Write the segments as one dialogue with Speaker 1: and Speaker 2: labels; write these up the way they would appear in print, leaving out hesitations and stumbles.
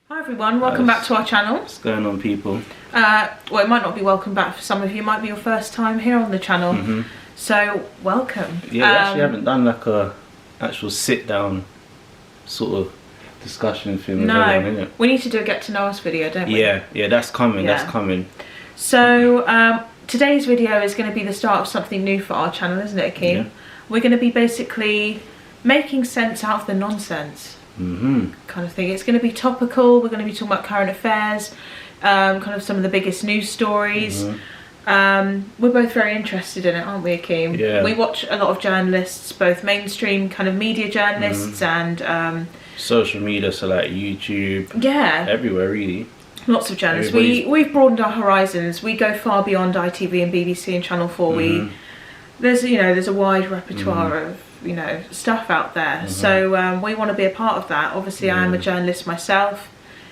Speaker 1: Hi everyone, welcome back to our channel.
Speaker 2: What's going on, people?
Speaker 1: Well, it might not be welcome back for some of you, it might be your first time here on the channel. So, welcome.
Speaker 2: Yeah, we actually haven't done like a actual sit down sort of discussion thing with everyone, innit?
Speaker 1: We need to do a get to know us video, don't we?
Speaker 2: Yeah, that's coming, that's coming.
Speaker 1: So, today's video is going to be the start of something new for our channel, isn't it, Akeem? Yeah. We're going to be basically making sense out of the nonsense. Kind of thing. It's going to be topical. We're going to be talking about current affairs, kind of some of the biggest news stories. We're both very interested in it, aren't we, Akeem?
Speaker 2: Yeah.
Speaker 1: We watch a lot of journalists, both mainstream kind of media journalists and
Speaker 2: social media, so like YouTube.
Speaker 1: Yeah.
Speaker 2: Everywhere, really.
Speaker 1: Lots of journalists. We've broadened our horizons. We go far beyond ITV and BBC and Channel 4. There's a wide repertoire of stuff out there. So we want to be a part of that. Obviously, I am a journalist myself.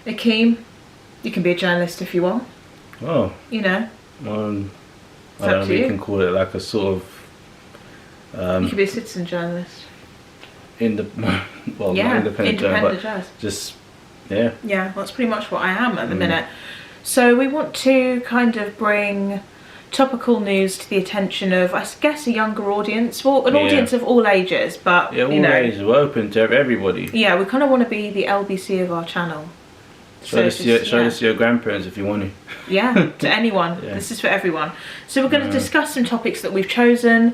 Speaker 1: Akeem, you can be a journalist if you want.
Speaker 2: Oh.
Speaker 1: I don't know,
Speaker 2: we can call it like a sort of
Speaker 1: you could be a citizen journalist.
Speaker 2: Independent
Speaker 1: journalist. Yeah, that's pretty much what I am at the minute. So we want to kind of bring topical news to the attention of, I guess, a younger audience. Well, an audience of all ages, but
Speaker 2: all ages. We're open to everybody.
Speaker 1: Yeah, we kind of want to be the LBC of our channel.
Speaker 2: Show this to your grandparents if you want to.
Speaker 1: Yeah, to anyone. This is for everyone. So we're going to discuss some topics that we've chosen,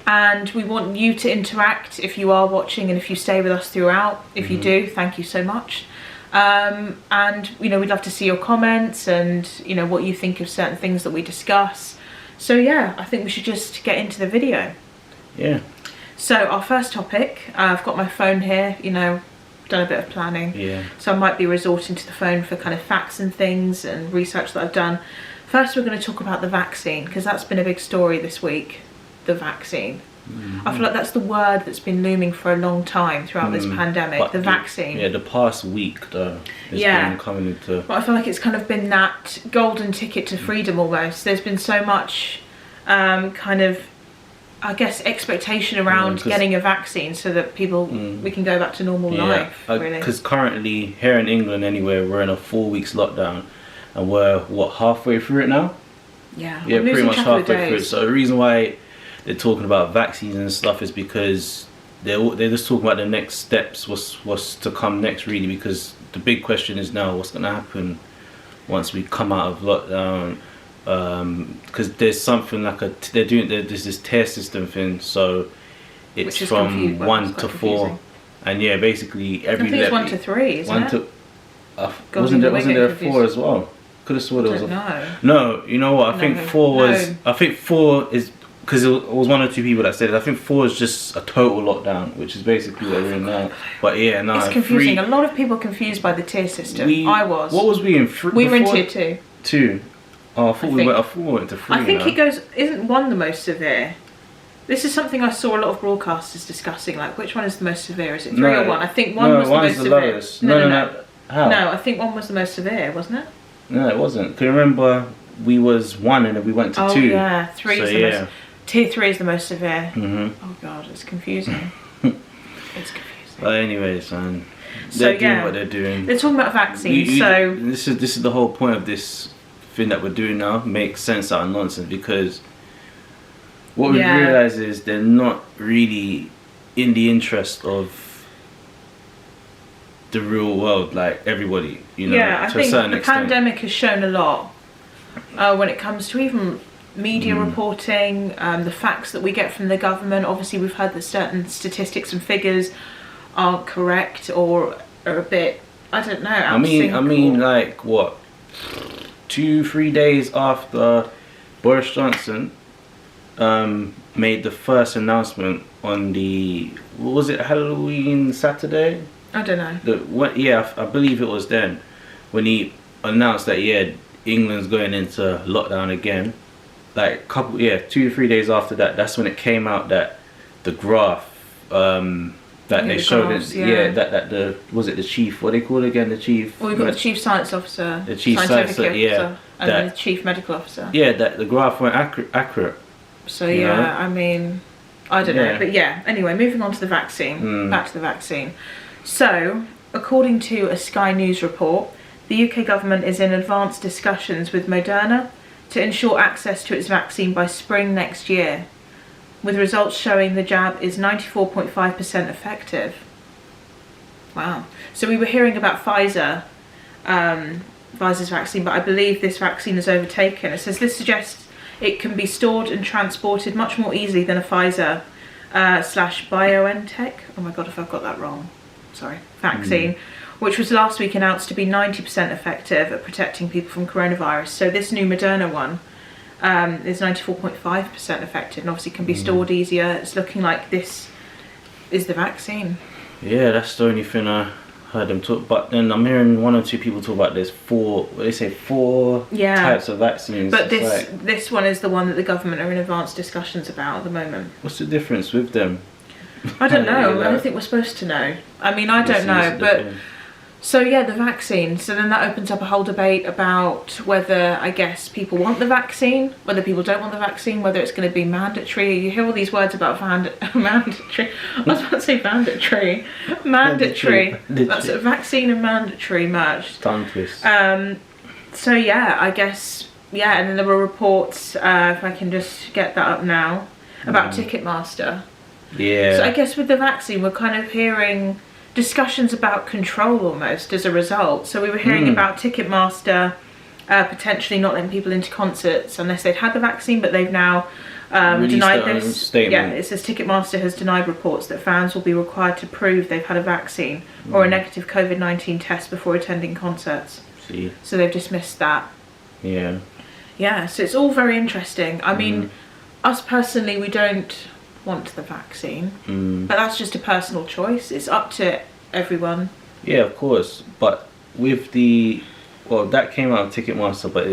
Speaker 1: and we want you to interact if you are watching and if you stay with us throughout. If you do, thank you so much. And we'd love to see your comments and what you think of certain things that we discuss. So yeah, I think we should just get into the video. Yeah. So our first topic, I've got my phone here, done a bit of planning. Yeah. So I might be resorting to the phone for kind of facts and things and research that I've done. First we're going to talk about the vaccine, because that's been a big story this week, the vaccine. I feel like that's the word that's been looming for a long time throughout this pandemic, but the vaccine.
Speaker 2: Yeah, the past week though, it's been coming into...
Speaker 1: But I feel like it's kind of been that golden ticket to freedom almost. There's been so much kind of, I guess, expectation around getting a vaccine so that we can go back to normal life, really.
Speaker 2: Because currently, here in England anyway, we're in a 4 weeks lockdown and we're, halfway through it now?
Speaker 1: Yeah,
Speaker 2: pretty much halfway through it. So the reason why they're talking about vaccines and stuff is because they're just talking about the next steps, what's to come next, really, because the big question is now what's going to happen once we come out of lockdown, because there's something like there's this tier system thing, so it's from 1 to 4, and basically every
Speaker 1: level. I think it's 1 to 3, isn't it?
Speaker 2: Wasn't there 4 as well? Could have sworn there was No, you know what? I think 4 was. I think 4 is. Because it was one or two people that said it. I think 4 is just a total lockdown, which is basically what we're in now. But
Speaker 1: it's confusing. 3, a lot of people are confused by the tier system. I was.
Speaker 2: What was we in?
Speaker 1: We were in tier 2.
Speaker 2: 2. Oh, I thought we went to 3.
Speaker 1: I think it goes. Isn't 1 the most severe? This is something I saw a lot of broadcasters discussing. Like, which one is the most severe? Is it 3 or 1? I think 1 was the most severe.
Speaker 2: Lowest. No. How?
Speaker 1: No, I think 1 was the most severe, wasn't it?
Speaker 2: No, it wasn't. Can you remember we was 1 and then we went to 2?
Speaker 1: Oh yeah, 3 is the most. Tier 3 is the most severe. Oh god, it's confusing. It's confusing.
Speaker 2: But anyways, man, they're doing what they're doing.
Speaker 1: They're talking about vaccines.
Speaker 2: This is the whole point of this thing that we're doing now. Makes sense out of nonsense, because what we realise is they're not really in the interest of the real world, like everybody.
Speaker 1: I think the pandemic has shown a lot when it comes to even media reporting, the facts that we get from the government. Obviously we've heard that certain statistics and figures aren't correct or are a bit, I don't know,
Speaker 2: I mean like what, 2-3 days after Boris Johnson made the first announcement on the, what was it, Halloween Saturday?
Speaker 1: I don't know.
Speaker 2: I believe it was then when he announced that England's going into lockdown again. Like 2-3 days after that, that's when it came out that the graph that they showed that the, was it the chief, what they call it again, the chief,
Speaker 1: well, we've got the chief science officer,
Speaker 2: the chief science officer,
Speaker 1: and then the chief medical officer,
Speaker 2: that the graph weren't accurate.
Speaker 1: So I mean, I don't know, but anyway, moving on to the vaccine. Back to the vaccine. So according to a Sky News report, The UK government is in advanced discussions with Moderna to ensure access to its vaccine by spring next year, with results showing the jab is 94.5% effective. Wow. So we were hearing about Pfizer's vaccine, but I believe this vaccine is overtaken. It says this suggests it can be stored and transported much more easily than a Pfizer slash BioNTech. Oh my god, if I've got that wrong. Sorry. Vaccine, which was last week announced to be 90% effective at protecting people from coronavirus. So this new Moderna one is 94.5% effective and obviously can be stored easier. It's looking like this is the vaccine.
Speaker 2: Yeah, that's the only thing I heard them talk. But then I'm hearing one or two people talk about there's four types of vaccines.
Speaker 1: But this one is the one that the government are in advanced discussions about at the moment.
Speaker 2: What's the difference with them?
Speaker 1: I don't know. I don't think we're supposed to know. I mean, I don't know, but so yeah, the vaccine. So then that opens up a whole debate about whether, I guess, people want the vaccine, whether people don't want the vaccine, whether it's going to be mandatory. You hear all these words about mandatory. I was about to say mandatory. Mandatory. That's a vaccine and mandatory merged.
Speaker 2: Tongue twist.
Speaker 1: So yeah, I guess, yeah, and then there were reports, if I can just get that up now, about Ticketmaster.
Speaker 2: Yeah.
Speaker 1: So I guess with the vaccine, we're kind of hearing discussions about control almost as a result. So we were hearing about Ticketmaster potentially not letting people into concerts unless they'd had the vaccine, but they've now denied this. Yeah, it says Ticketmaster has denied reports that fans will be required to prove they've had a vaccine or a negative COVID-19 test before attending concerts.
Speaker 2: See.
Speaker 1: So they've dismissed that.
Speaker 2: Yeah.
Speaker 1: Yeah, so it's all very interesting. I mean, us personally, we don't want the vaccine, but that's just a personal choice. It's up to everyone.
Speaker 2: Yeah, of course. But with that came out of Ticketmaster, but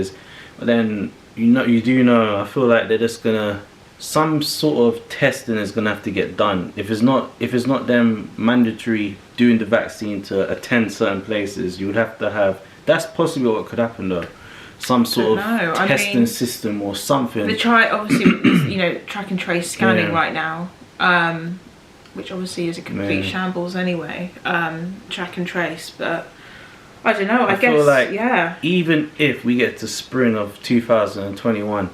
Speaker 2: then you do know. I feel like they're just gonna some sort of testing is gonna have to get done. If it's not them mandatory doing the vaccine to attend certain places, you would have to have. That's possibly what could happen though. Some sort of testing system or something.
Speaker 1: They try, obviously, track and trace scanning right now, which obviously is a complete shambles anyway, track and trace, but I don't know, I guess, feel like
Speaker 2: even if we get to spring of 2021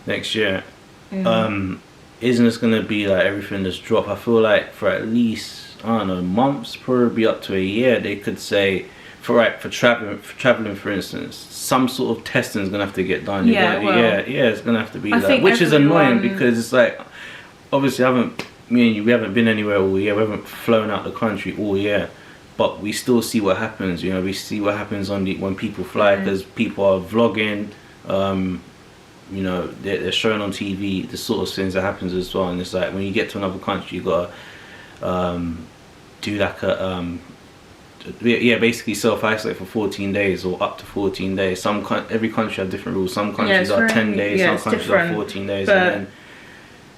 Speaker 2: next year, isn't this going to be like everything that's dropped? I feel like for at least, I don't know, months, probably up to a year, they could say, for traveling, for instance, some sort of testing is gonna have to get done. It's gonna have to be that, which is annoying because it's like, obviously, me and you, we haven't been anywhere all year. We haven't flown out the country all year, but we still see what happens. You know, we see what happens when people fly because people are vlogging. You know, they're showing on TV the sort of things that happens as well. And it's like when you get to another country, you gotta do like a basically self-isolate for 14 days or up to 14 days. Every country have different rules. Some countries are 10 days, some countries are 14 days. But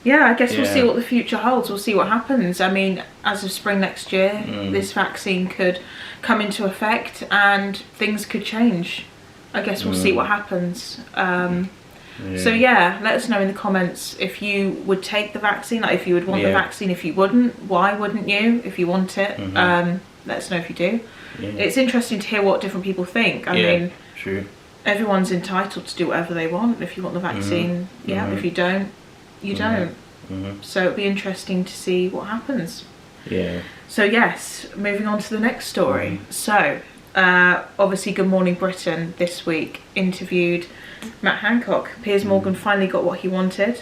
Speaker 1: I guess we'll see what the future holds. We'll see what happens. I mean, as of spring next year, this vaccine could come into effect and things could change. I guess we'll see what happens. So let us know in the comments if you would take the vaccine, like if you would want the vaccine, if you wouldn't, why wouldn't you, if you want it. Let us know if you do. It's interesting to hear what different people think. I mean,
Speaker 2: true.
Speaker 1: Everyone's entitled to do whatever they want. If you want the vaccine, if you don't, you don't. So it'll be interesting to see what happens.
Speaker 2: Yeah.
Speaker 1: So yes, moving on to the next story. So obviously Good Morning Britain this week interviewed Matt Hancock. Piers Morgan finally got what he wanted.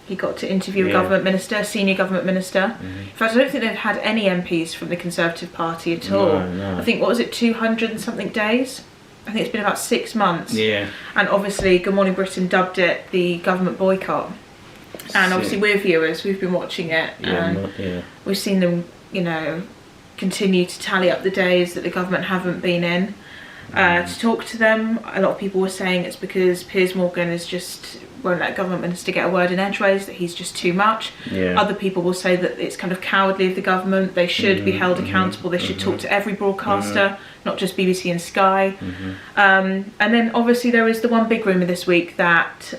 Speaker 1: He got to interview a senior government minister. In fact, I don't think they've had any MPs from the Conservative Party at all.
Speaker 2: No.
Speaker 1: I think, 200 and something days? I think it's been about 6 months.
Speaker 2: Yeah.
Speaker 1: And obviously Good Morning Britain dubbed it the government boycott. And obviously we're viewers, we've been watching it. We've seen them, continue to tally up the days that the government haven't been in. To talk to them, a lot of people were saying it's because Piers Morgan won't let a government minister get a word in edgeways, that he's just too much. Other people will say that it's kind of cowardly of the government. They should be held accountable. They should talk to every broadcaster, not just BBC and Sky. And then obviously there is the one big rumour this week that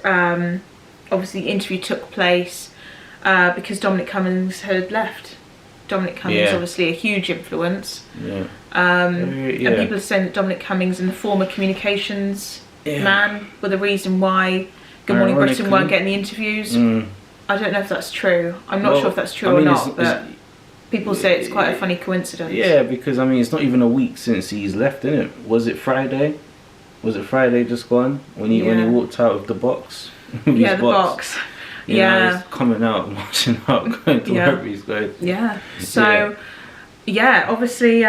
Speaker 1: obviously the interview took place because Dominic Cummings had left Dominic Cummings obviously a huge influence.
Speaker 2: Yeah.
Speaker 1: And people are saying that Dominic Cummings and the former communications man were the reason why Good Morning Britain weren't getting the interviews. I don't know if that's true. I'm not sure if that's true or not, but people say it's quite a funny coincidence.
Speaker 2: Yeah, because I mean, it's not even a week since he's left, innit? Was it Friday? Was it Friday just gone when he walked out of the box?
Speaker 1: The box.
Speaker 2: You know, he's coming out, marching out, going to wherever he's going.
Speaker 1: Yeah. So, obviously,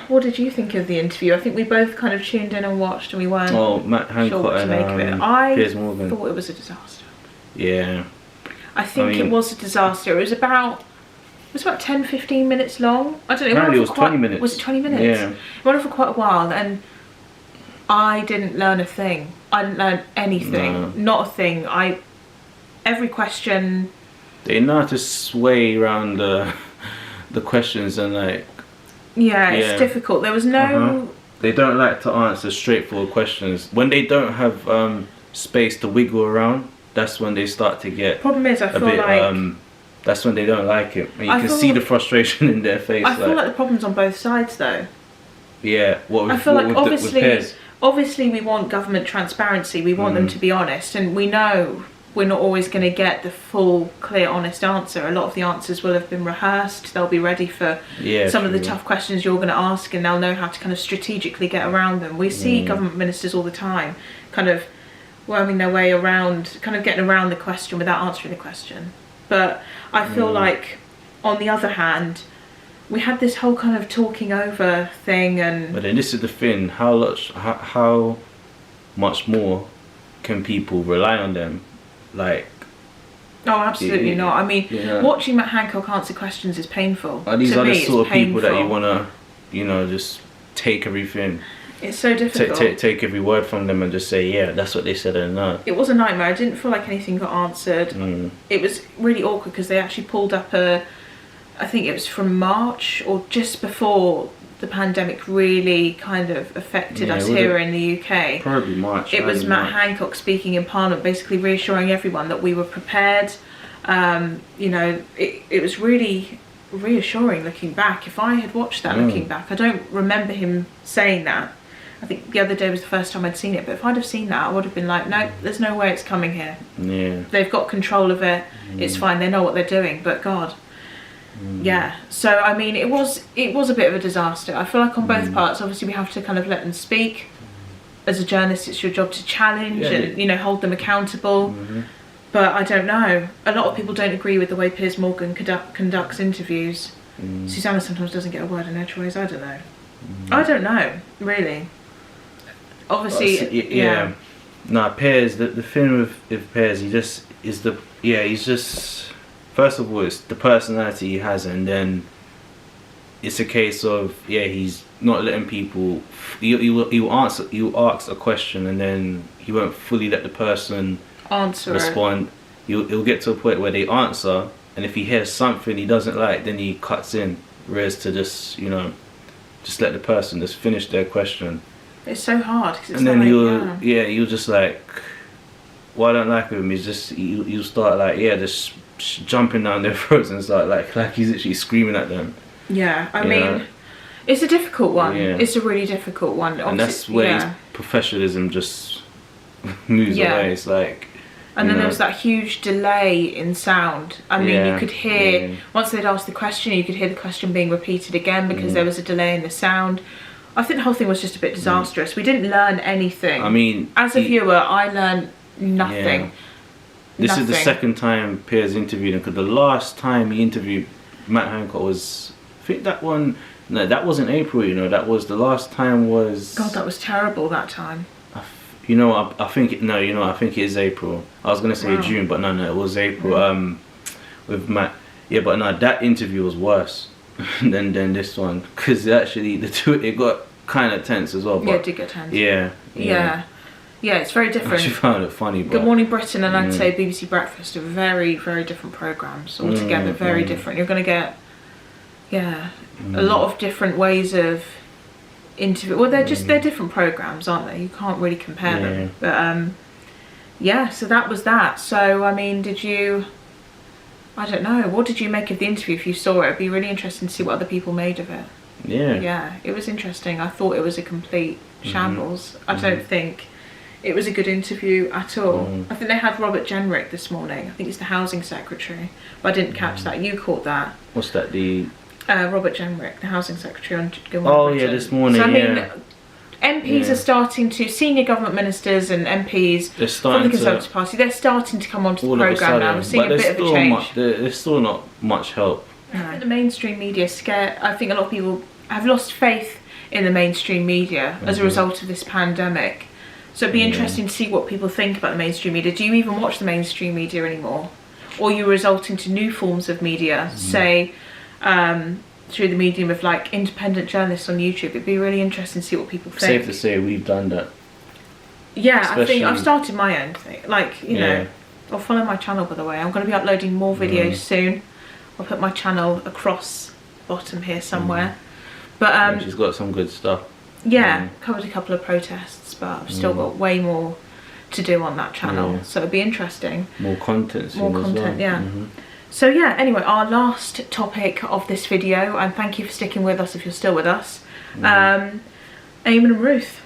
Speaker 1: what did you think of the interview? I think we both kind of tuned in and watched, and we weren't
Speaker 2: Matt Hancock
Speaker 1: sure what to make of it.
Speaker 2: Piers Morgan.
Speaker 1: I thought it was a disaster.
Speaker 2: Yeah.
Speaker 1: I think it was a disaster. It was about 10-15 minutes long. I don't know.
Speaker 2: Apparently it was 20 minutes.
Speaker 1: Was it 20 minutes?
Speaker 2: Yeah.
Speaker 1: It went on for quite a while, and I didn't learn a thing. I didn't learn anything.
Speaker 2: No.
Speaker 1: Not a thing. Every question.
Speaker 2: They know how to sway around the questions and like.
Speaker 1: Yeah, it's difficult. There was no.
Speaker 2: They don't like to answer straightforward questions. When they don't have space to wiggle around, that's when they start to get.
Speaker 1: Problem is, I feel like.
Speaker 2: That's when they don't like it. And you can see the frustration in their face.
Speaker 1: I feel like the problem's on both sides, though.
Speaker 2: Yeah,
Speaker 1: I feel like obviously we want government transparency. We want them to be honest, and we know we're not always going to get the full, clear, honest answer. A lot of the answers will have been rehearsed. They'll be ready for some of the tough questions you're going to ask, and they'll know how to kind of strategically get around them. We see government ministers all the time kind of worming their way around, kind of getting around the question without answering the question. But I feel like, on the other hand, we had this whole kind of talking over thing, and.
Speaker 2: But then this is the thing: how much more can people rely on them? Like.
Speaker 1: Oh, absolutely not. I mean, watching Matt Hancock answer questions is painful.
Speaker 2: These are the sort of people that you wanna, just take everything.
Speaker 1: It's so difficult.
Speaker 2: Take every word from them and just say, yeah, that's what they said and no.
Speaker 1: It was a nightmare. I didn't feel like anything got answered. It was really awkward because they actually pulled up I think it was from March or just before the pandemic really kind of affected us here in the UK.
Speaker 2: Probably March.
Speaker 1: It was Matt Hancock speaking in Parliament, basically reassuring everyone that we were prepared. It was really reassuring looking back. If I had watched that looking back, I don't remember him saying that. I think the other day was the first time I'd seen it, but if I'd have seen that, I would have been like, no, there's no way it's coming here.
Speaker 2: Yeah.
Speaker 1: They've got control of it. It's fine. They know what they're doing. But God, yeah. So I mean, it was a bit of a disaster. I feel like on both parts, obviously, we have to kind of let them speak. As a journalist, it's your job to challenge and hold them accountable. But I don't know. A lot of people don't agree with the way Piers Morgan conducts interviews. Susanna sometimes doesn't get a word in edgeways. I don't know. I don't know, really. Obviously,
Speaker 2: No, Piers. The thing with Piers, he's just. First of all, it's the personality he has, and then it's a case of he's not letting people. He'll ask a question, and then he won't fully let the person respond. He'll get to a point where they answer, and if he hears something he doesn't like, then he cuts in. Whereas to just let the person just finish their question.
Speaker 1: It's so hard.
Speaker 2: And then you'll just like, what I don't like with him is just you'll start like just jumping down their throats and start like he's literally screaming at them.
Speaker 1: Yeah, I mean, it's a difficult one. Yeah. It's a really difficult one.
Speaker 2: And that's where his professionalism just moves away. It's like.
Speaker 1: And then there was that huge delay in sound. I mean, you could hear, once they'd asked the question, you could hear the question being repeated again because there was a delay in the sound. I think the whole thing was just a bit disastrous. We didn't learn anything. I mean, as a viewer, I learned nothing.
Speaker 2: Yeah. This is the second time Piers interviewed him, because the last time he interviewed Matt Hancock was, I think that one, no, that wasn't April, that was the last time was...
Speaker 1: God, that was terrible that time.
Speaker 2: I think it is April. I was gonna say June, but no, it was April. With Matt. Yeah, but no, that interview was worse than this one, because actually it got kind of tense as well. But
Speaker 1: it did get tense.
Speaker 2: Yeah,
Speaker 1: it's very different.
Speaker 2: I actually found it funny. But
Speaker 1: Good Morning Britain and I'd say BBC Breakfast are very, very different programmes altogether. Very different. You're gonna get a lot of different ways of interview. Well, they're different programs, aren't they? You can't really compare them. But so that was that. So I mean, did you I don't know. What did you make of the interview if you saw it? It'd be really interesting to see what other people made of it.
Speaker 2: Yeah.
Speaker 1: Yeah, it was interesting. I thought it was a complete shambles. I don't think it was a good interview at all. I think they had Robert Jenrick this morning. I think he's the housing secretary. But I didn't catch that. You caught that.
Speaker 2: What's that?
Speaker 1: Robert Jenrick, the housing secretary on Good Morning
Speaker 2: Oh,
Speaker 1: Britain.
Speaker 2: yeah, this morning,
Speaker 1: so, I mean, MPs are starting to, senior government ministers and MPs from the Conservative Party, they're starting to come onto the programme now. We're seeing a bit of a change.
Speaker 2: There's still not much help.
Speaker 1: No. The mainstream media scare. I think a lot of people have lost faith in the mainstream media as a result of this pandemic. So it'd be interesting to see what people think about the mainstream media. Do you even watch the mainstream media anymore? Or you result into new forms of media, say through the medium of like independent journalists on YouTube? It'd be really interesting to see what people think.
Speaker 2: Safe to say we've done that.
Speaker 1: Yeah, especially, I think I've started my own thing. Like, you know, I'll follow my channel, by the way. I'm going to be uploading more videos soon. I'll put my channel across bottom here somewhere. But
Speaker 2: she's got some good stuff.
Speaker 1: Yeah, covered a couple of protests, but I've still got way more to do on that channel. So it'll be interesting.
Speaker 2: More content soon.
Speaker 1: More content,
Speaker 2: as well.
Speaker 1: yeah. So yeah, anyway, our last topic of this video, and thank you for sticking with us if you're still with us. Eamonn and Ruth.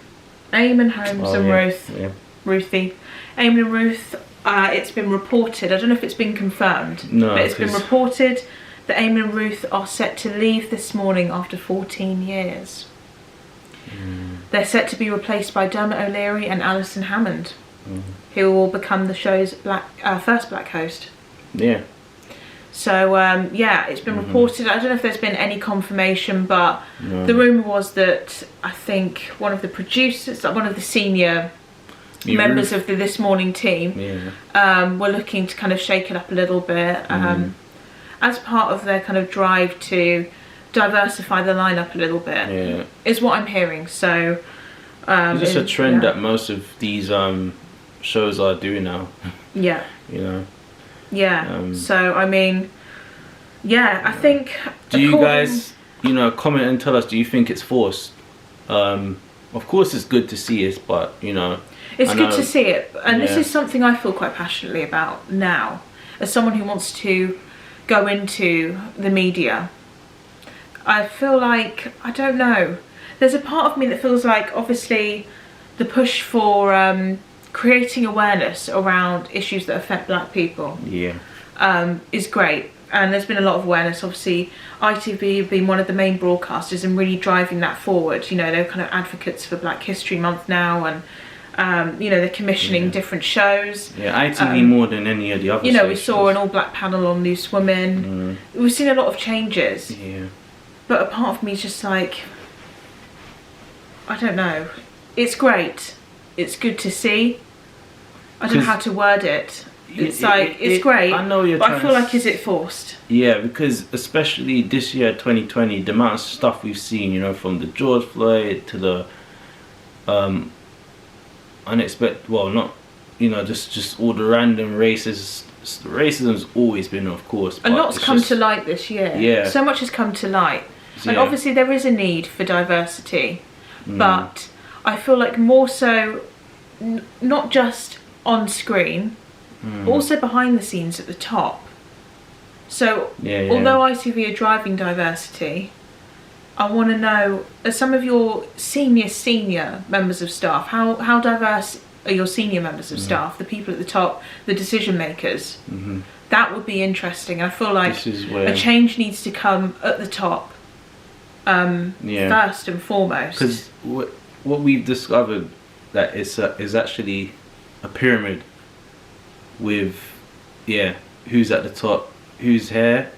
Speaker 1: Eamonn Holmes and Ruth.
Speaker 2: Yeah.
Speaker 1: Ruthie. Eamonn and Ruth, it's been reported, I don't know if it's been confirmed,
Speaker 2: no,
Speaker 1: but it's been reported that Eamonn and Ruth are set to leave this morning after 14 years. They're set to be replaced by Dermot O'Leary and Alison Hammond, who will become the show's first black host.
Speaker 2: Yeah.
Speaker 1: So yeah, it's been reported. I don't know if there's been any confirmation, but the rumour was that I think one of the producers, one of the senior members of the This Morning team were looking to kind of shake it up a little bit as part of their kind of drive to diversify the lineup a little bit, is what I'm hearing. So
Speaker 2: it's just a trend that most of these shows are doing now.
Speaker 1: Yeah.
Speaker 2: You know.
Speaker 1: Yeah. So I mean, yeah, I think.
Speaker 2: Do you guys, you know, comment and tell us? Do you think it's forced? Of course, it's good to see it, but you know,
Speaker 1: it's good to see it, and this is something I feel quite passionately about now, as someone who wants to go into the media. I feel like, I don't know, there's a part of me that feels like obviously the push for creating awareness around issues that affect black people is great, and there's been a lot of awareness. Obviously ITV have been one of the main broadcasters and really driving that forward. You know, they're kind of advocates for Black History Month now, and you know, they're commissioning different shows.
Speaker 2: ITV more than any of the other
Speaker 1: you know,
Speaker 2: stations.
Speaker 1: we saw an all-black panel on Loose Women. We've seen a lot of changes, but a part of me is just like, I don't know, it's great, it's good to see. I don't know how to word it. It's it's great. I know you're but I feel like, is it forced? Yeah,
Speaker 2: because especially this year, 2020, the amount of stuff we've seen, you know, from the George Floyd to the unexpected, well, not, you know, just all the random races. Racism's always been, of course.
Speaker 1: A lot's come to light this year.
Speaker 2: Yeah.
Speaker 1: So much has come to light. And obviously there is a need for diversity, but I feel like more so, not just on screen, also behind the scenes at the top. So although ITV are driving diversity, I want to know, as some of your senior members of staff, how diverse are your senior members of staff, the people at the top, the decision makers? That would be interesting. I feel like a change needs to come at the top first and foremost.
Speaker 2: Because what we've discovered that is actually a pyramid with who's at the top, who's here,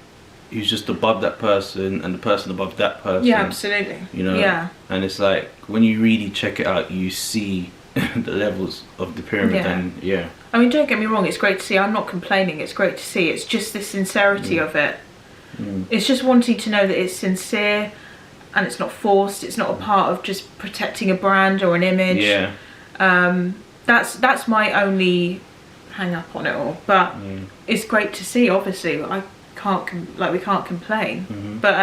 Speaker 2: who's just above that person, and the person above that person.
Speaker 1: Yeah, absolutely.
Speaker 2: You know, and it's like when you really check it out, you see the levels of the pyramid. And
Speaker 1: I mean, don't get me wrong, it's great to see. I'm not complaining. It's great to see. It's just the sincerity of it. It's just wanting to know that it's sincere and it's not forced. It's not a part of just protecting a brand or an image. That's my only hang up on it all. But it's great to see. Obviously, we can't complain. But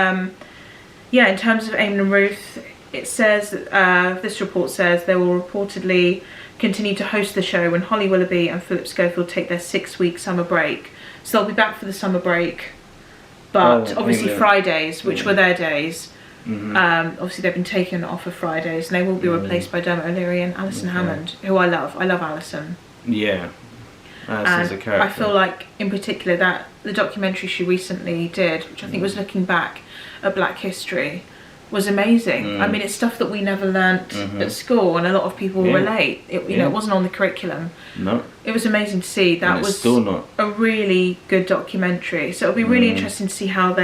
Speaker 1: in terms of Eamonn and Ruth, it says this report says they will reportedly continue to host the show when Holly Willoughby and Philip Schofield take their 6-week summer break. So they'll be back for the summer break. But obviously Fridays, which were their days, obviously they've been taken off of Fridays, and they will be replaced by Dermot O'Leary and Alison Hammond, who I love. I love Alison.
Speaker 2: Yeah. Alison's a character.
Speaker 1: I feel like, in particular, that the documentary she recently did, which I think was looking back at Black history, was amazing. I mean, it's stuff that we never learnt at school, and a lot of people relate. It, you know, it wasn't on the curriculum.
Speaker 2: No.
Speaker 1: It was amazing to see. That was
Speaker 2: still not
Speaker 1: a really good documentary. So it'll be really interesting to see how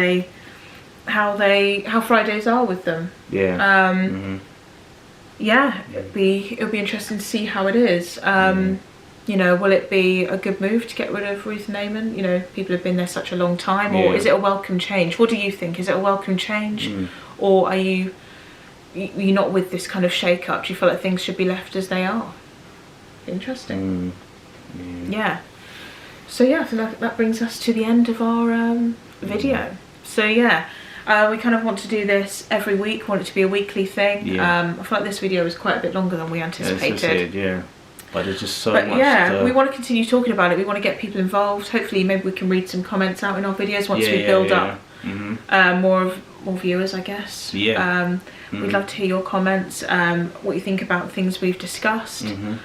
Speaker 1: Fridays are with them.
Speaker 2: Yeah.
Speaker 1: Yeah, it'll be interesting to see how it is. You know, will it be a good move to get rid of Ruth and Eamonn? You know, people have been there such a long time, or is it a welcome change? What do you think? Is it a welcome change, or are you not with this kind of shake-up? Do you feel like things should be left as they are? Interesting. Yeah. So yeah, I think that brings us to the end of our video. So yeah. We kind of want to do this every week. Want it to be a weekly thing. I feel like this video was quite a bit longer than we anticipated.
Speaker 2: Yeah. But there's just so much.
Speaker 1: Yeah, we want to continue talking about it. We want to get people involved. Hopefully, maybe we can read some comments out in our videos once we build up more viewers, I guess. Yeah. We'd love to hear your comments. What you think about things we've discussed. And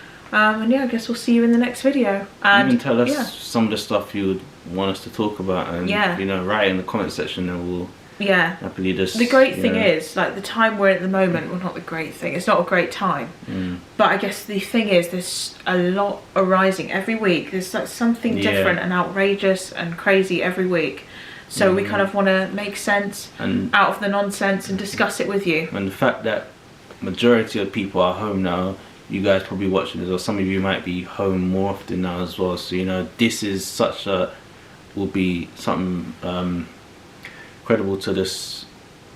Speaker 1: yeah, I guess we'll see you in the next video. And
Speaker 2: you can tell us some of the stuff you would want us to talk about, and you know, write in the comment section, and we'll. Yeah. Happily just,
Speaker 1: the great thing is, like, the time we're at the moment, well, not the great thing, it's not a great time. But I guess the thing is, there's a lot arising every week. There's like something different and outrageous and crazy every week. So we kind of want to make sense out of the nonsense and discuss it with you.
Speaker 2: And the fact that majority of people are home now, you guys probably watching this, or some of you might be home more often now as well. So, you know, this is will be something incredible to just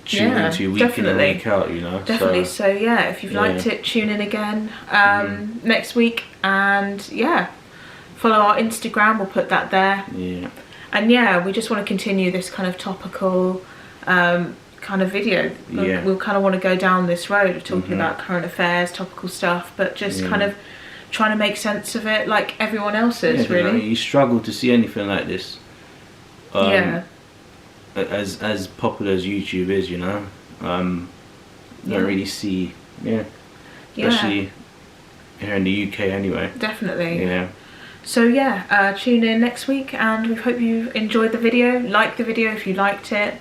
Speaker 2: tune into week in and week out, you know.
Speaker 1: Definitely. So yeah, if you've liked it, tune in again next week, and follow our Instagram. We'll put that there. Yeah. And we just want to continue this kind of topical kind of video. We'll kind of want to go down this road of talking about current affairs, topical stuff, but just kind of trying to make sense of it like everyone else is. Really,
Speaker 2: you know, you struggle to see anything like this. As popular as YouTube is, you know, don't really see, especially here in the UK anyway.
Speaker 1: Definitely. Yeah. So tune in next week, and we hope you enjoyed the video. Like the video if you liked it.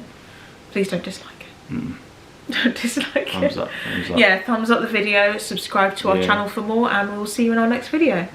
Speaker 1: Please don't dislike it. Don't dislike
Speaker 2: thumbs
Speaker 1: it.
Speaker 2: Up, thumbs up.
Speaker 1: Yeah, thumbs up the video, subscribe to our channel for more, and we'll see you in our next video.